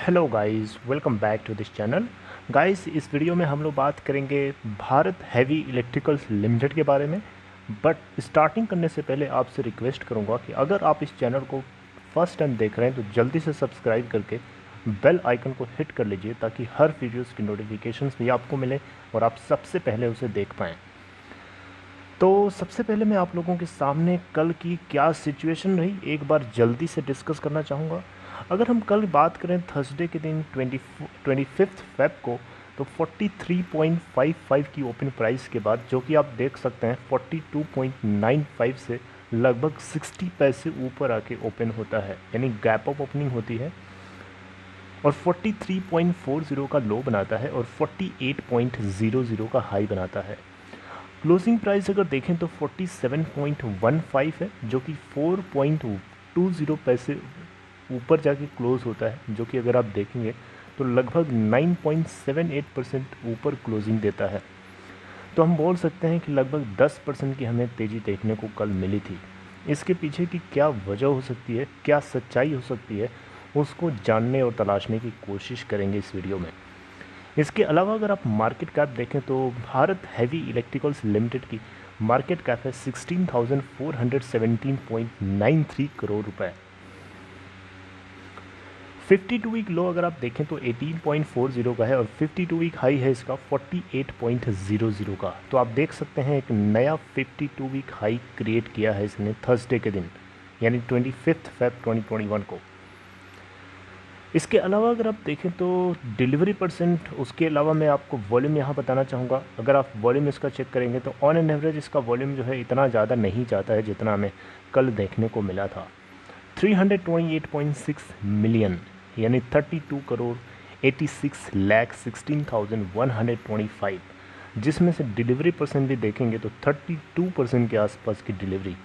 Hello guys, welcome back to this channel. Guys, इस video में हम लोग बात करेंगे भारत हैवी इलेक्ट्रिकल्स लिमिटेड के बारे में। बट स्टार्टिंग करने से पहले आपसे रिक्वेस्ट करूंगा कि अगर आप इस चैनल को फर्स्ट टाइम देख रहे हैं तो जल्दी से सब्सक्राइब करके बेल आइकन को हिट कर लीजिए ताकि हर वीडियोस की नोटिफिकेशंस भी आपको मिले और आप सबसे पहले उसे देख पाएँ। तो सबसे पहले मैं आप लोगों के सामने कल की क्या सिचुएशन रही एक बार जल्दी से डिस्कस करना चाहूँगा। अगर हम कल बात करें थर्सडे के दिन 25 फेब को, तो 43.55 की ओपन प्राइस के बाद, जो कि आप देख सकते हैं 42.95 से लगभग 60 पैसे ऊपर आके ओपन होता है, यानी गैप अप ओपनिंग होती है और 43.40 का लो बनाता है और 48.00 का हाई बनाता है। क्लोजिंग प्राइस अगर देखें तो 47.15 है, जो कि 4.20 पैसे ऊपर जाके क्लोज होता है, जो कि अगर आप देखेंगे तो लगभग 9.78% ऊपर क्लोजिंग देता है। तो हम बोल सकते हैं कि लगभग 10% की हमें तेज़ी देखने को कल मिली थी। इसके पीछे की क्या वजह हो सकती है, क्या सच्चाई हो सकती है, उसको जानने और तलाशने की कोशिश करेंगे इस वीडियो में। इसके अलावा अगर आप मार्केट कैप देखें तो भारत हैवी इलेक्ट्रिकल्स लिमिटेड की मार्केट कैप है 16,417.93 करोड़ रुपए। 52 वीक लो अगर आप देखें तो 18.40 का है और 52 वीक हाई है इसका 48.00 का। तो आप देख सकते हैं एक नया 52 वीक हाई क्रिएट किया है इसने थर्सडे के दिन, यानी 25 फेब 2021 को। इसके अलावा अगर आप देखें तो डिलीवरी परसेंट, उसके अलावा मैं आपको वॉल्यूम यहाँ बताना चाहूँगा। अगर आप वॉल्यूम इसका चेक करेंगे तो ऑन एन एवरेज इसका वॉल्यूम जो है इतना ज़्यादा नहीं जाता है जितना हमें कल देखने को मिला था। 328.6 मिलियन, यानी 32 करोड़ 86,16,125, जिसमें से डिलीवरी परसेंट भी देखेंगे तो 32% के आसपास की डिलीवरी।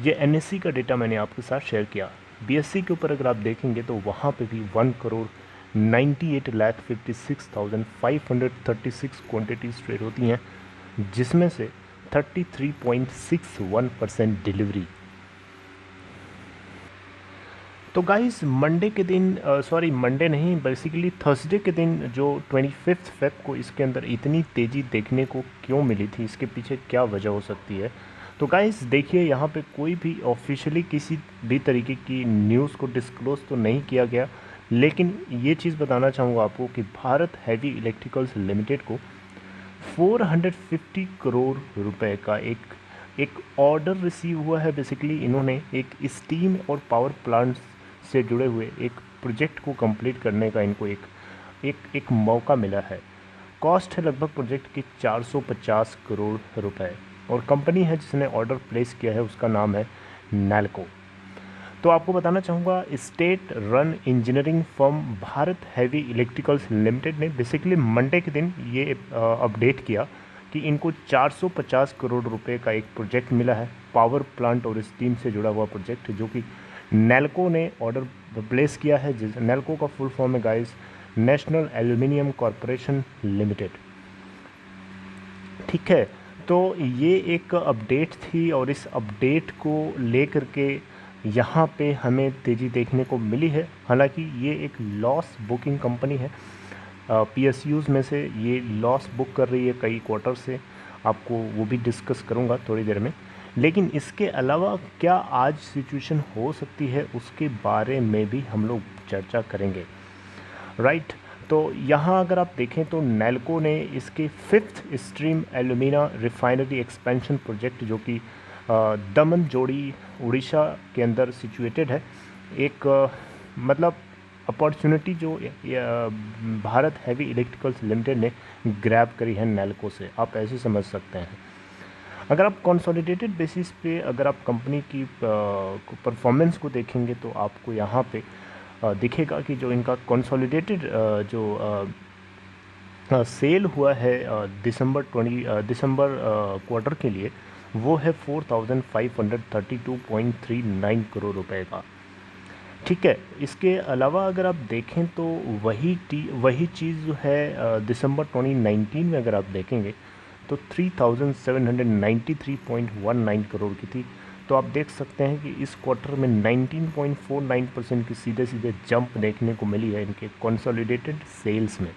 ये एनएससी का डेटा मैंने आपके साथ शेयर किया। बीएससी के ऊपर अगर आप देखेंगे तो वहाँ पे भी 1 करोड़ 98,56,536 क्वान्टिटीज़ ट्रेड होती हैं, जिसमें से 33.61% डिलीवरी। तो गाइस, मंडे के दिन, मंडे नहीं, बेसिकली थर्सडे के दिन जो 25 फेब को इसके अंदर इतनी तेज़ी देखने को क्यों मिली थी, इसके पीछे क्या वजह हो सकती है। तो गाइस देखिए, यहाँ पे कोई भी ऑफिशियली किसी भी तरीके की न्यूज़ को डिस्क्लोज तो नहीं किया गया, लेकिन ये चीज़ बताना चाहूँगा आपको कि भारत हैवी इलेक्ट्रिकल्स लिमिटेड को 450 करोड़ रुपए का एक ऑर्डर रिसीव हुआ है। बेसिकली इन्होंने एक स्टीम और पावर प्लांट से जुड़े हुए एक प्रोजेक्ट को कंप्लीट करने का इनको एक मौका मिला है। कॉस्ट है लगभग प्रोजेक्ट की 450 करोड़ रुपए और कंपनी है जिसने ऑर्डर प्लेस किया है उसका नाम है नैल्को। तो आपको बताना चाहूँगा, state run engineering firm Bharat heavy electricals limited ने बेसिकली मंडे के दिन ये अपडेट किया कि इनको 450 करोड़ रुपए का एक प्रोजेक्ट मिला है, पावर प्लांट और स्टीम से जुड़ा हुआ प्रोजेक्ट, जो कि नैल्को ने ऑर्डर प्लेस किया है। जिस नैल्को का फुल फॉर्म है guys national aluminium corporation limited. ठीक है, तो ये एक अपडेट थी और इस अपडेट को लेकर के यहाँ पे हमें तेज़ी देखने को मिली है। हालांकि ये एक लॉस बुकिंग कंपनी है, पीएसयूज़ में से ये लॉस बुक कर रही है कई क्वार्टर से, आपको वो भी डिस्कस करूँगा थोड़ी देर में। लेकिन इसके अलावा क्या आज सिचुएशन हो सकती है उसके बारे में भी हम लोग चर्चा करेंगे, राइट। तो यहाँ अगर आप देखें तो नैल्को ने इसके 5th stream alumina refinery expansion project, जो कि दमन जोड़ी उड़ीसा के अंदर सिचुएटेड है, एक मतलब अपॉर्चुनिटी जो भारत हैवी इलेक्ट्रिकल्स लिमिटेड ने ग्रैब करी है नैल्को से, आप ऐसे समझ सकते हैं। अगर आप कंसोलिडेटेड बेसिस पे अगर आप कंपनी की परफॉर्मेंस को देखेंगे तो आपको यहाँ पे दिखेगा कि जो इनका कंसोलिडेटेड सेल हुआ है दिसंबर क्वार्टर के लिए, वो है 4,532.39 करोड़ रुपए का। ठीक है, इसके अलावा अगर आप देखें तो वही चीज़ जो है दिसंबर 2019 में अगर आप देखेंगे तो 3,793.19 करोड़ की थी। तो आप देख सकते हैं कि इस क्वार्टर में 19.49% की सीधे सीधे जंप देखने को मिली है इनके कंसोलिडेटेड सेल्स में।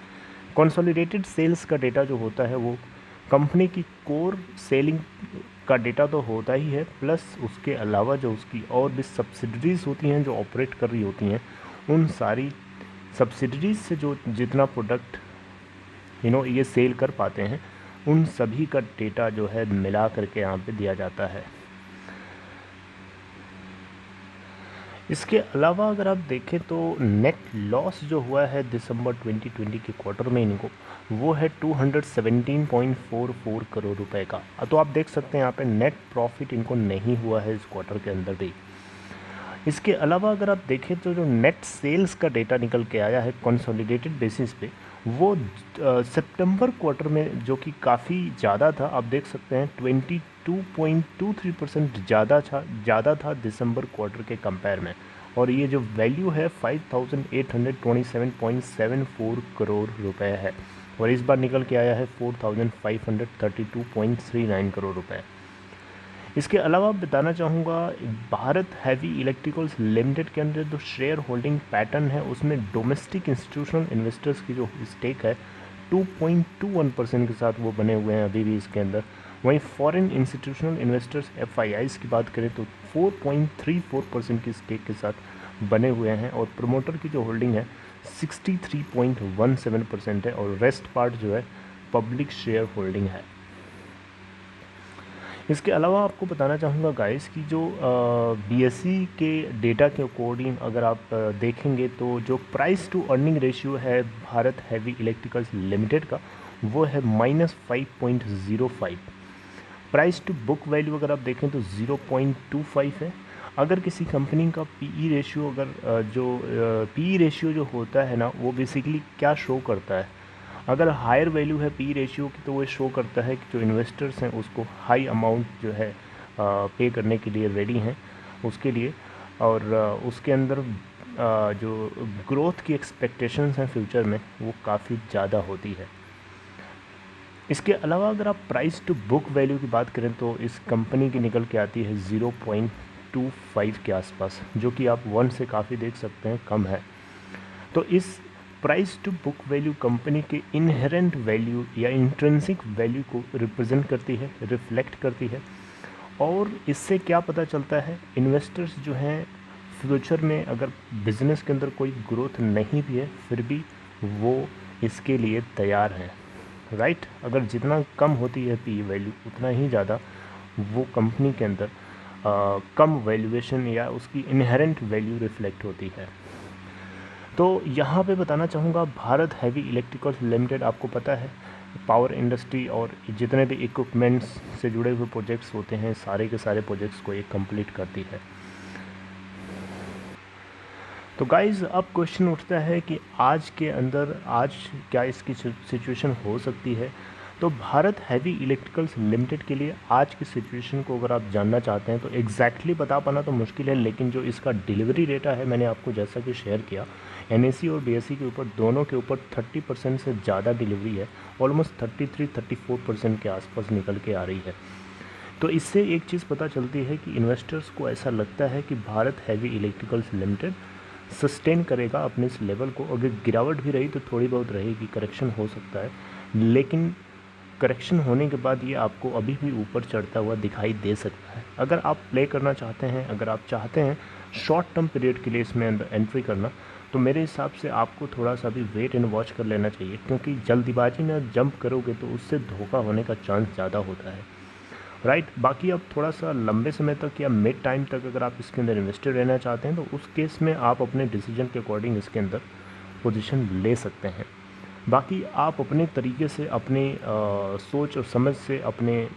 कंसोलिडेटेड सेल्स का डेटा जो होता है वो कंपनी की कोर सेलिंग का डेटा तो होता ही है, प्लस उसके अलावा जो उसकी और भी सब्सिडरीज़ होती हैं जो ऑपरेट कर रही होती हैं, उन सारी सब्सिडरीज से जो जितना प्रोडक्ट ये सेल कर पाते हैं उन सभी का डेटा जो है मिला करके यहाँ पे दिया जाता है। इसके अलावा अगर आप देखें तो नेट लॉस जो हुआ है दिसंबर 2020 के क्वार्टर में इनको, वो है 217.44 करोड़ रुपए का। तो आप देख सकते हैं यहाँ पे नेट प्रॉफिट इनको नहीं हुआ है इस क्वार्टर के अंदर भी। इसके अलावा अगर आप देखें तो जो नेट सेल्स का डेटा निकल के आया है कंसोलिडेटेड बेसिस पे, वो सितंबर क्वार्टर में जो कि काफ़ी ज़्यादा था, आप देख सकते हैं 22.23% ज़्यादा था दिसंबर क्वार्टर के कंपेयर में। और ये जो वैल्यू है 5827.74 करोड़ रुपए है, और इस बार निकल के आया है 4532.39 करोड़ रुपए। इसके अलावा बताना चाहूँगा भारत हैवी इलेक्ट्रिकल्स लिमिटेड के अंदर जो शेयर होल्डिंग पैटर्न है उसमें डोमेस्टिक इंस्टीट्यूशनल इन्वेस्टर्स की जो स्टेक है 2.21% के साथ वो बने हुए हैं अभी भी इसके अंदर। वहीं फॉरेन इंस्टीट्यूशनल इन्वेस्टर्स FIIs की बात करें तो 4.34% की स्टेक के साथ बने हुए हैं, और प्रमोटर की जो होल्डिंग है 63.17% है, और रेस्ट पार्ट जो है पब्लिक शेयर होल्डिंग है। इसके अलावा आपको बताना चाहूँगा गाइस कि जो BSE के डेटा के अकॉर्डिंग अगर आप देखेंगे तो जो प्राइस टू अर्निंग रेशियो है भारत हैवी इलेक्ट्रिकल्स लिमिटेड का, वो है -5.05। प्राइस टू बुक वैल्यू अगर आप देखें तो 0.25 है। अगर किसी कंपनी का PE रेशियो PE रेशियो जो होता है ना, वो बेसिकली क्या शो करता है, अगर हायर वैल्यू है PE रेशियो की तो वो शो करता है कि जो इन्वेस्टर्स हैं उसको हाई अमाउंट जो है पे करने के लिए रेडी हैं उसके लिए, और उसके अंदर जो ग्रोथ की एक्सपेक्टेशंस हैं फ्यूचर में वो काफ़ी ज़्यादा होती है। इसके अलावा अगर आप प्राइस टू बुक वैल्यू की बात करें तो इस कंपनी की निकल के आती है 0.25 के आसपास, जो कि आप 1 से काफ़ी देख सकते हैं कम है। तो इस price to book value company के इनहेरेंट वैल्यू या इंट्रिंसिक वैल्यू को रिप्रेजेंट करती है, रिफ्लेक्ट करती है। और इससे क्या पता चलता है, इन्वेस्टर्स जो हैं फ्यूचर में अगर बिज़नेस के अंदर कोई ग्रोथ नहीं भी है फिर भी वो इसके लिए तैयार हैं, राइट। अगर जितना कम होती है PE वैल्यू उतना ही ज़्यादा वो कंपनी के अंदर कम वैल्यूएशन या उसकी इनहेरेंट वैल्यू रिफ्लेक्ट होती है। तो यहाँ पे बताना चाहूँगा भारत हैवी इलेक्ट्रिकल्स लिमिटेड, आपको पता है पावर इंडस्ट्री और जितने भी इक्विपमेंट्स से जुड़े हुए प्रोजेक्ट्स होते हैं सारे के सारे प्रोजेक्ट्स को एक कंप्लीट करती है। तो गाइज़ अब क्वेश्चन उठता है कि आज के अंदर आज क्या इसकी सिचुएशन हो सकती है। तो भारत हैवी इलेक्ट्रिकल्स लिमिटेड के लिए आज की सिचुएशन को अगर आप जानना चाहते हैं तो एग्जैक्टली बता पाना तो मुश्किल है, लेकिन जो इसका डिलीवरी डेटा है मैंने आपको जैसा कि शेयर किया, NSE और BSE के ऊपर दोनों के ऊपर 30% से ज़्यादा डिलीवरी है, ऑलमोस्ट 33-34% के आसपास निकल के आ रही है। तो इससे एक चीज़ पता चलती है कि इन्वेस्टर्स को ऐसा लगता है कि Bharat heavy electricals limited sustain करेगा अपने इस लेवल को। अगर गिरावट भी रही तो थोड़ी बहुत रहेगी, करेक्शन हो सकता है, लेकिन करेक्शन होने के बाद ये आपको अभी भी ऊपर चढ़ता हुआ दिखाई दे सकता है। अगर आप प्ले करना चाहते हैं, अगर आप चाहते हैं शॉर्ट टर्म पीरियड के लिए इसमें एंट्री करना, तो मेरे हिसाब से आपको थोड़ा सा भी वेट एंड वॉच कर लेना चाहिए, क्योंकि जल्दबाजी में जंप करोगे तो उससे धोखा होने का चांस ज़्यादा होता है, राइट। बाकी अब थोड़ा सा लंबे समय तक या मिड टाइम तक अगर आप इसके अंदर इन्वेस्टेड रहना चाहते हैं तो उस केस में आप अपने डिसीजन के अकॉर्डिंग इसके अंदर पोजीशन ले सकते हैं। बाकी आप अपने तरीके से अपने सोच और समझ से अपने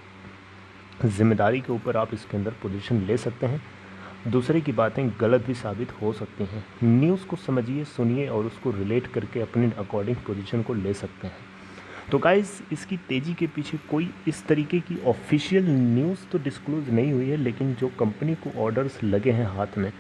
ज़िम्मेदारी के ऊपर आप इसके अंदर पोजीशन ले सकते हैं। दूसरे की बातें गलत भी साबित हो सकती हैं। न्यूज़ को समझिए, सुनिए और उसको रिलेट करके अपने अकॉर्डिंग पोजीशन को ले सकते हैं। तो गाइस इसकी तेज़ी के पीछे कोई इस तरीके की ऑफिशियल न्यूज़ तो डिस्क्लोज़ नहीं हुई है, लेकिन जो कंपनी को ऑर्डर्स लगे हैं हाथ में,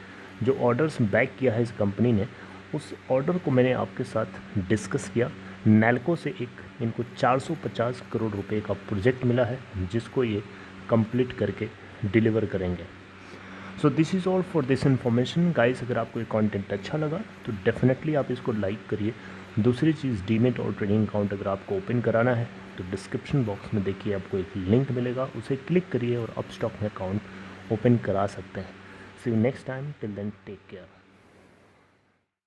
जो ऑर्डर्स बैक किया है इस कंपनी ने, उस ऑर्डर को मैंने आपके साथ डिस्कस किया। नैल्को से इनको 450 करोड़ रुपए का प्रोजेक्ट मिला है जिसको ये कंप्लीट करके डिलीवर करेंगे। So this is all for this information guys. अगर आपको ये कंटेंट अच्छा लगा तो डेफिनेटली आप इसको लाइक करिए। दूसरी चीज़, डीमेट और ट्रेडिंग अकाउंट अगर आपको ओपन कराना है तो डिस्क्रिप्शन बॉक्स में देखिए आपको एक लिंक मिलेगा, उसे क्लिक करिए और अपस्टॉक में अकाउंट ओपन करा सकते हैं। See you next time, till then take care.